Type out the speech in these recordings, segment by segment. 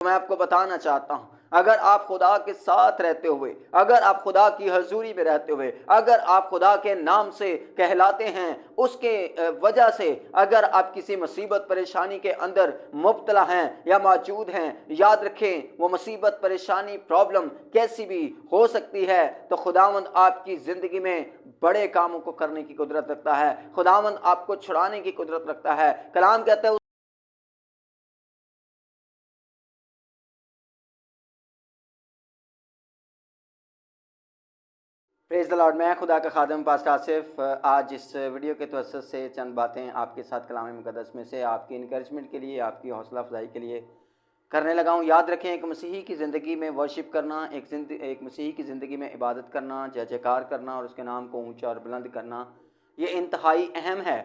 मैं आपको बताना चाहता हूं, अगर आप खुदा के साथ रहते हुए, अगर आप खुदा की हजूरी में रहते हुए, अगर आप खुदा के नाम से कहलाते हैं, उसके वजह से अगर आप किसी मुसीबत परेशानी के अंदर मुब्तला हैं या मौजूद हैं, याद रखें वो मुसीबत परेशानी प्रॉब्लम कैसी भी हो सकती है, तो खुदावंद आपकी ज़िंदगी में बड़े कामों को करने की कुदरत रखता है। खुदावंद आपको छुड़ाने की कुदरत रखता है। कलाम कहता है प्रेज़ द लॉर्ड। मैं खुदा का खादम पास्टर आसिफ आज इस वीडियो के तवज्जुह से चंद बातें आपके साथ कलाम मुक़द्दस में से आपकी इनकरेजमेंट के लिए, आपकी हौसला अफजाई के लिए करने लगा हूँ। याद रखें, एक मसीही की ज़िंदगी में वर्शिप करना, एक मसीही की ज़िंदगी में इबादत करना, जय जयकार करना और उसके नाम को ऊँचा और बुलंद करना, ये इंतहाई अहम है।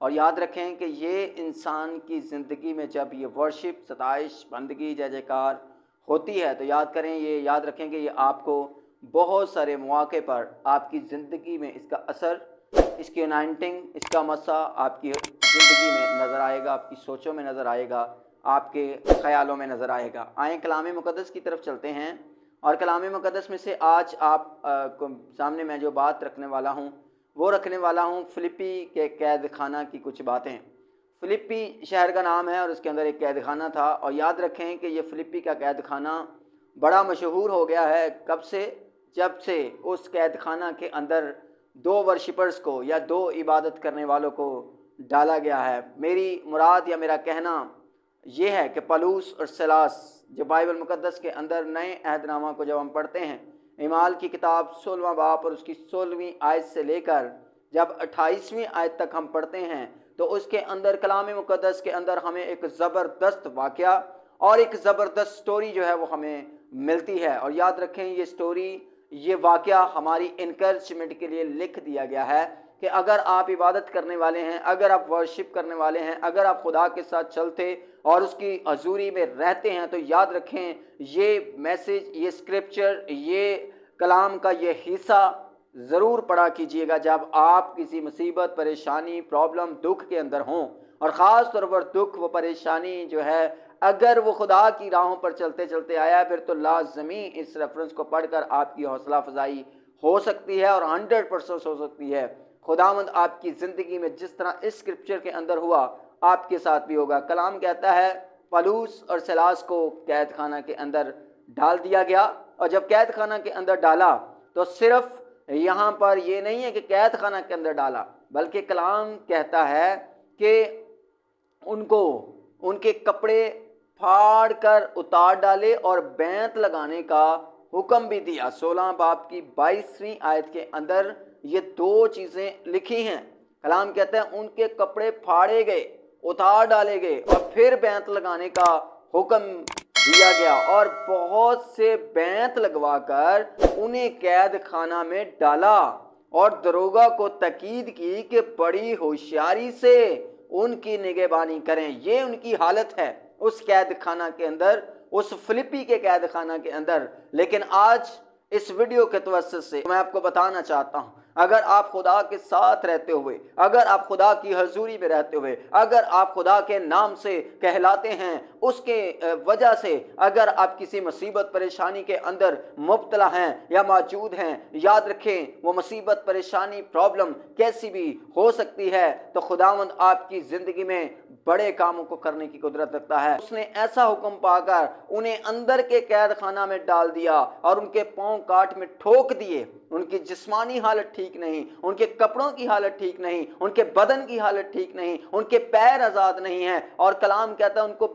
और याद रखें कि ये इंसान की ज़िंदगी में जब ये वर्शिप, सताइश, बंदगी, जय जयकार होती है, तो याद करें, ये याद रखें कि ये आपको बहुत सारे मौके पर आपकी ज़िंदगी में इसका असर, इसकी अनाइंटिंग, इसका मसा आपकी ज़िंदगी में नज़र आएगा, आपकी सोचों में नज़र आएगा, आपके ख़यालों में नज़र आएगा। आएँ कलाम मुक़द्दस की तरफ चलते हैं और कलाम मुक़द्दस में से आज आप सामने मैं जो बात रखने वाला हूँ वो रखने वाला हूँ फिलिप्पी के कैद खाना की कुछ बातें। फिलिप्पी शहर का नाम है और उसके अंदर एक कैद खाना था। और याद रखें कि ये फिलिप्पी का कैद खाना बड़ा मशहूर हो गया है। कब से? जब से उस कैद खाना के अंदर दो वर्शिपर्स को या दो इबादत करने वालों को डाला गया है। मेरी मुराद या मेरा कहना ये है कि पलूस और सिलास, जो बाइबल मुक़द्दस के अंदर नए अहदनामा को जब हम पढ़ते हैं, ईमाल की किताब 16वां बाब और उसकी 16वीं आयत से लेकर जब 28वीं आयत तक हम पढ़ते हैं, तो उसके अंदर कलाम मुक़द्दस के अंदर हमें एक ज़बरदस्त वाक़या और एक ज़बरदस्त स्टोरी जो है वो हमें मिलती है। और याद रखें, ये स्टोरी, ये वाक़या हमारी इनकरेजमेंट के लिए लिख दिया गया है कि अगर आप इबादत करने वाले हैं, अगर आप वर्शिप करने वाले हैं, अगर आप खुदा के साथ चलते और उसकी हजूरी में रहते हैं, तो याद रखें ये मैसेज, ये स्क्रिप्चर, ये कलाम का ये हिस्सा ज़रूर पढ़ा कीजिएगा जब आप किसी मुसीबत, परेशानी, प्रॉब्लम, दुख के अंदर हों। और ख़ास तौर पर दुख व परेशानी जो है, अगर वो खुदा की राहों पर चलते चलते आया, फिर तो लाज़मी इस रेफरेंस को पढ़कर आपकी हौसला अफजाई हो सकती है और 100% हो सकती है। खुदावंद आपकी ज़िंदगी में जिस तरह इस स्क्रिप्चर के अंदर हुआ, आपके साथ भी होगा। कलाम कहता है पलूस और सिलास को कैद खाना के अंदर डाल दिया गया। और जब कैद खाना के अंदर डाला, तो सिर्फ यहाँ पर ये नहीं है कि कैद खाना के अंदर डाला, बल्कि कलाम कहता है कि उनको उनके कपड़े फाड़ कर उतार डाले और बैंत लगाने का हुक्म भी दिया। 16 बाब की 22वीं आयत के अंदर ये दो चीज़ें लिखी हैं। कलाम कहते हैं उनके कपड़े फाड़े गए, उतार डाले गए और फिर बैंत लगाने का हुक्म दिया गया। और बहुत से बैंत लगवाकर उन्हें कैद खाना में डाला और दरोगा को तकीद की कि बड़ी होशियारी से उनकी निगहबानी करें। ये उनकी हालत है उस कैद खाना के अंदर, उस फिलिप्पी के कैद खाना के अंदर। लेकिन आज इस वीडियो के तवज्जुह से मैं आपको बताना चाहता हूं, अगर आप खुदा के साथ रहते हुए, अगर आप खुदा की हजूरी में रहते हुए, अगर आप खुदा के नाम से कहलाते हैं, उसके वजह से अगर आप किसी मुसीबत परेशानी के अंदर मुब्तला हैं या मौजूद हैं, याद रखें वो मुसीबत परेशानी प्रॉब्लम कैसी भी हो सकती है, तो खुदावंद आपकी ज़िंदगी में बड़े कामों को करने की कुदरत रखता है। उसने ऐसा हुक्म पाकर उन्हें अंदर के कैद खाना में डाल दिया और उनके पांव काट में ठोक दिए। उनकी जिस्मानी हालत ठीक नहीं, उनके कपड़ों की हालत ठीक नहीं, उनके बदन की हालत ठीक नहीं, उनके पैर आज़ाद नहीं हैं। और कलाम कहता है उनको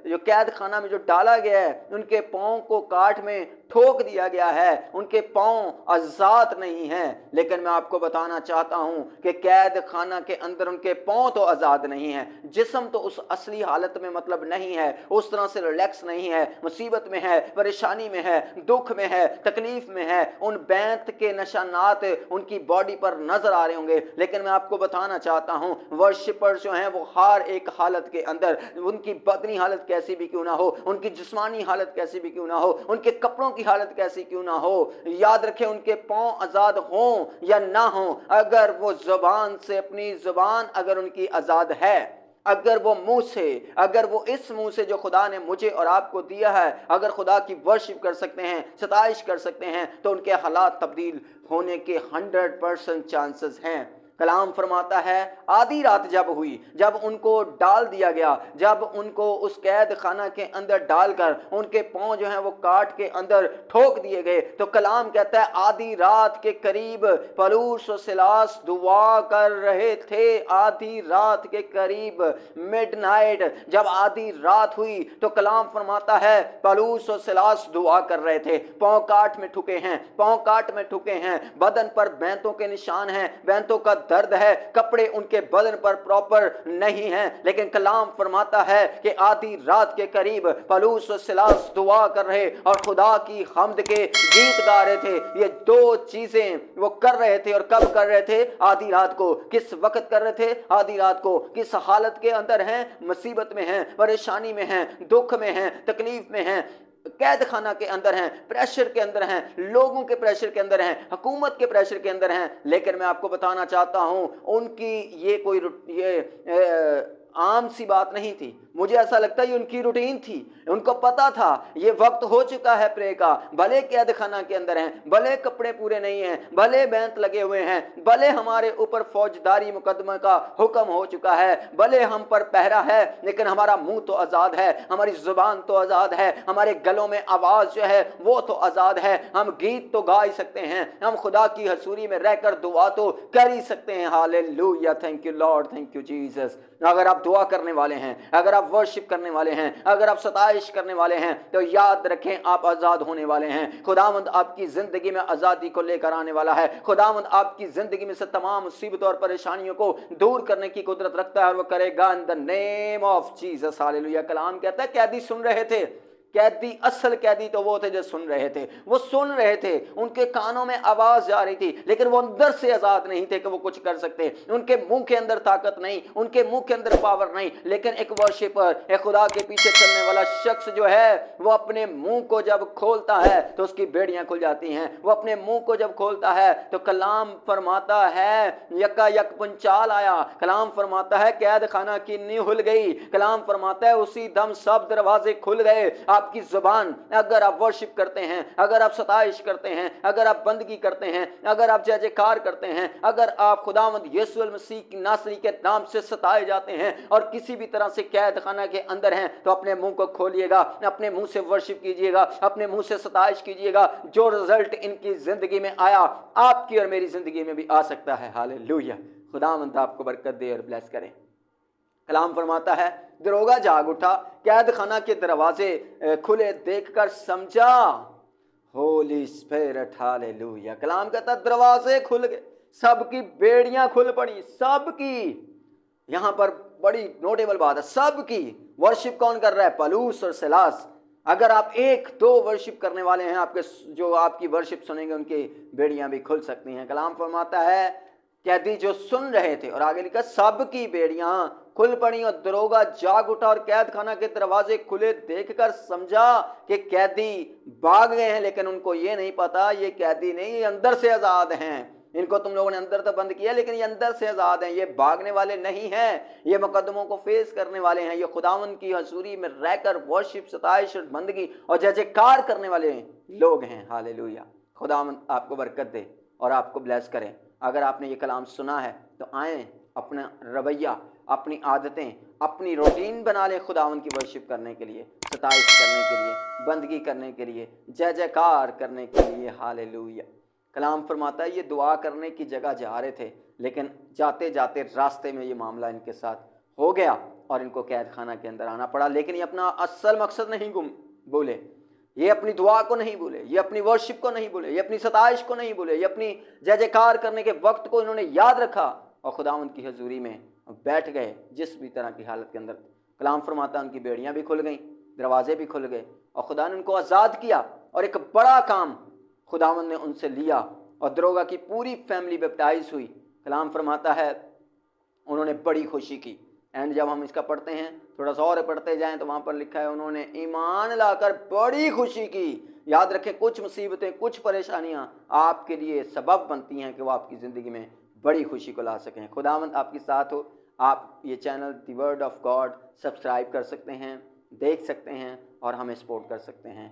जो कैद खाना में जो डाला गया है, उनके पाँव को काट में ठोक दिया गया है, उनके पाँव आज़ाद नहीं हैं। लेकिन मैं आपको बताना चाहता हूं कि कैद खाना के अंदर उनके पाँव तो आज़ाद नहीं हैं, जिस्म तो उस असली हालत में मतलब नहीं है, उस तरह से रिलैक्स नहीं है, मुसीबत में है, परेशानी में है, दुख में है, तकलीफ में है। उन बैंत के निशानात उनकी बॉडी पर नजर आ रहे होंगे। लेकिन मैं आपको बताना चाहता हूं, वर्शिपर्स जो हैं वो हर एक हालत के अंदर, उनकी बदनी हालत कैसी भी क्यों ना हो, उनकी जिस्मानी हालत कैसी भी क्यों ना हो, उनके कपड़ों की हालत कैसी क्यों ना हो, याद रखें उनके पांव आजाद हों या ना हो, अगर वो जुबान से, अपनी जुबान अगर उनकी आजाद है, अगर वो मुंह से, अगर वो इस मुंह से जो खुदा ने मुझे और आपको दिया है, अगर खुदा की वर्शिप कर सकते हैं, सताइश कर सकते हैं, तो उनके हालात तब्दील होने के 100% चांसेस हैं। कलाम फरमाता है आधी रात जब हुई, जब उनको डाल दिया गया, जब उनको उस कैद खाना के अंदर डालकर उनके पांव जो हैं वो काट के अंदर ठोक दिए गए, तो कलाम कहता है आधी रात के करीब पौलुस और सिलास दुआ कर रहे थे। आधी रात के करीब, मिडनाइट, जब आधी रात हुई तो कलाम फरमाता है पौलुस और सिलास दुआ कर रहे थे। पांव काट में ठुके हैं, पांव काट में ठुके हैं, बदन पर बैंतों के निशान हैं, बैंतों का दर्द है, कपड़े उनके बदन पर प्रॉपर नहीं हैं, लेकिन कलाम फरमाता है कि आधी रात के करीब पौलुस और सिलास दुआ कर रहे और खुदा की हम्द के गीत गा रहे थे। ये दो चीजें वो कर रहे थे। और कब कर रहे थे? आधी रात को। किस वक्त कर रहे थे? आधी रात को। किस हालत के अंदर हैं? मुसीबत में हैं, परेशानी में हैं, दुख में हैं, तकलीफ में हैं, कैद खाना के अंदर हैं, प्रेशर के अंदर हैं, लोगों के प्रेशर के अंदर हैं, हुकूमत के प्रेशर के अंदर हैं। लेकिन मैं आपको बताना चाहता हूं उनकी ये कोई आम सी बात नहीं थी। मुझे ऐसा लगता है ये उनकी रूटीन थी। उनको पता था ये वक्त हो चुका है प्रे का। भले कैद खाना के अंदर हैं, भले कपड़े पूरे नहीं हैं, भले बैंत लगे हुए हैं, भले हमारे ऊपर फौजदारी मुकदमे का हुक्म हो चुका है, भले हम पर पहरा है, लेकिन हमारा मुंह तो आज़ाद है, हमारी जुबान तो आज़ाद है, हमारे गलों में आवाज़ जो है वो तो आज़ाद है, हम गीत तो गा ही सकते हैं, हम खुदा की हजूरी में रहकर दुआ तो कर ही सकते हैं। Hallelujah, thank you Lord, thank you Jesus. अगर आप दुआ करने वाले हैं, अगर आप वर्शिप करने वाले हैं, अगर आप सताइश करने वाले हैं, तो याद रखें आप आज़ाद होने वाले हैं। खुदावंद आपकी ज़िंदगी में आज़ादी को लेकर आने वाला है। खुदावंद आपकी ज़िंदगी में से तमाम मुसीबतों और परेशानियों को दूर करने की कुदरत रखता है और वो करेगा in the name of Jesus. Hallelujah. कलाम कहता है कैदी सुन रहे थे। कैदी, असल कैदी तो वो थे जो सुन रहे थे, वो सुन रहे थे, उनके कानों में आवाज जा रही थी, लेकिन वो अंदर से आजाद नहीं थे कि वो कुछ कर सकते। उनके मुंह के अंदर ताकत नहीं, उनके मुंह के अंदर पावर नहीं, लेकिन एक वर्शिपर, एक खुदा के पीछे चलने वाला शख्स जो है वो अपने मुंह को जब खोलता है तो उसकी बेड़ियां खुल जाती हैं। वो अपने मुंह को जब खोलता है तो कलाम फरमाता है यका यक पुंचाल आया। कलाम फरमाता है कैद खाना की नींव खुल गई। कलाम फरमाता है उसी दम सब दरवाजे खुल गए। आपकी जुबान, अगर आप वर्शिप करते हैं, अगर आप सताइश करते हैं, अगर आप बंदगी करते हैं, अगर आप जय जयकार करते हैं, अगर आप खुदावंद यीशु मसीह की नासरी के नाम से सताए जाते हैं और किसी भी तरह से कैद खाना के अंदर हैं, तो अपने मुंह को खोलिएगा, अपने मुंह से वर्शिप कीजिएगा, अपने मुंह से सताइश कीजिएगा। जो रिजल्ट इनकी जिंदगी में आया आपकी और मेरी जिंदगी में भी आ सकता है। हालेलुया। खुदावंद आपको बरकत दे और ब्लेस करें। कलाम फरमाता है दरोगा जाग उठा, कैद खाना के दरवाजे खुले देखकर समझा। Holi spirit, hallelujah. कलाम कहता दरवाजे खुल गए, सबकी बेड़ियां खुल पड़ी, सबकी। यहां पर बड़ी नोटेबल बात है, सबकी। वर्शिप कौन कर रहा है? पौलुस और सिलास। अगर आप एक दो वर्शिप करने वाले हैं, आपके जो आपकी वर्शिप सुनेंगे उनकी बेड़ियां भी खुल सकती हैं। कलाम फरमाता है कैदी जो सुन रहे थे, और आगे लिखा सबकी बेड़ियां खुल पड़ी और दरोगा जाग उठा और कैद खाना के दरवाजे खुले देखकर समझा कि कैदी भाग गए हैं। लेकिन उनको ये नहीं पता ये कैदी नहीं, ये अंदर से आजाद हैं। इनको तुम लोगों ने अंदर तो बंद किया, लेकिन ये अंदर से आजाद हैं, ये भागने वाले नहीं हैं, ये मुकदमों को फेस करने वाले हैं, ये खुदावंद की हजूरी में रहकर वर्शिप, सताइश, बंदगी और जय जयकार करने वाले लोग हैं। हालेलुया। खुदावंद आपको बरकत दे और आपको ब्लेस करें। अगर आपने ये कलाम सुना है तो आए अपना रवैया, अपनी आदतें, अपनी रूटीन बना लें खुदावंद की वर्शिप करने के लिए, सताइश करने के लिए, बंदगी करने के लिए, जय जयकार करने के लिए। हालेलुया। कलाम फरमाता है ये दुआ करने की जगह जा रहे थे, लेकिन जाते जाते रास्ते में ये मामला इनके साथ हो गया और इनको कैद खाना के अंदर आना पड़ा। लेकिन ये अपना असल मकसद नहीं भूले, ये अपनी दुआ को नहीं भूले, ये अपनी वर्शिप को नहीं भूले, ये अपनी सताइश को नहीं भूले, ये अपनी जय जयकार करने के वक्त को इन्होंने याद रखा और खुदावंद की हजूरी में बैठ गए। जिस भी तरह की हालत के अंदर, कलाम फरमाता उनकी बेड़ियां भी खुल गईं, दरवाजे भी खुल गए और खुदा ने उनको आज़ाद किया और एक बड़ा काम खुदावंद ने उनसे लिया और दरोगा की पूरी फैमिली बैप्टाइज हुई। कलाम फरमाता है उन्होंने बड़ी खुशी की। एंड जब हम इसका पढ़ते हैं, थोड़ा सा और पढ़ते जाएं, तो वहाँ पर लिखा है उन्होंने ईमान लाकर बड़ी खुशी की। याद रखें कुछ मुसीबतें, कुछ परेशानियां आपके लिए सबब बनती हैं कि वो आपकी ज़िंदगी में बड़ी खुशी को ला सकें। खुदावंद आपके साथ हो, आप ये channel the word of God subscribe कर सकते हैं, देख सकते हैं और हमें सपोर्ट कर सकते हैं।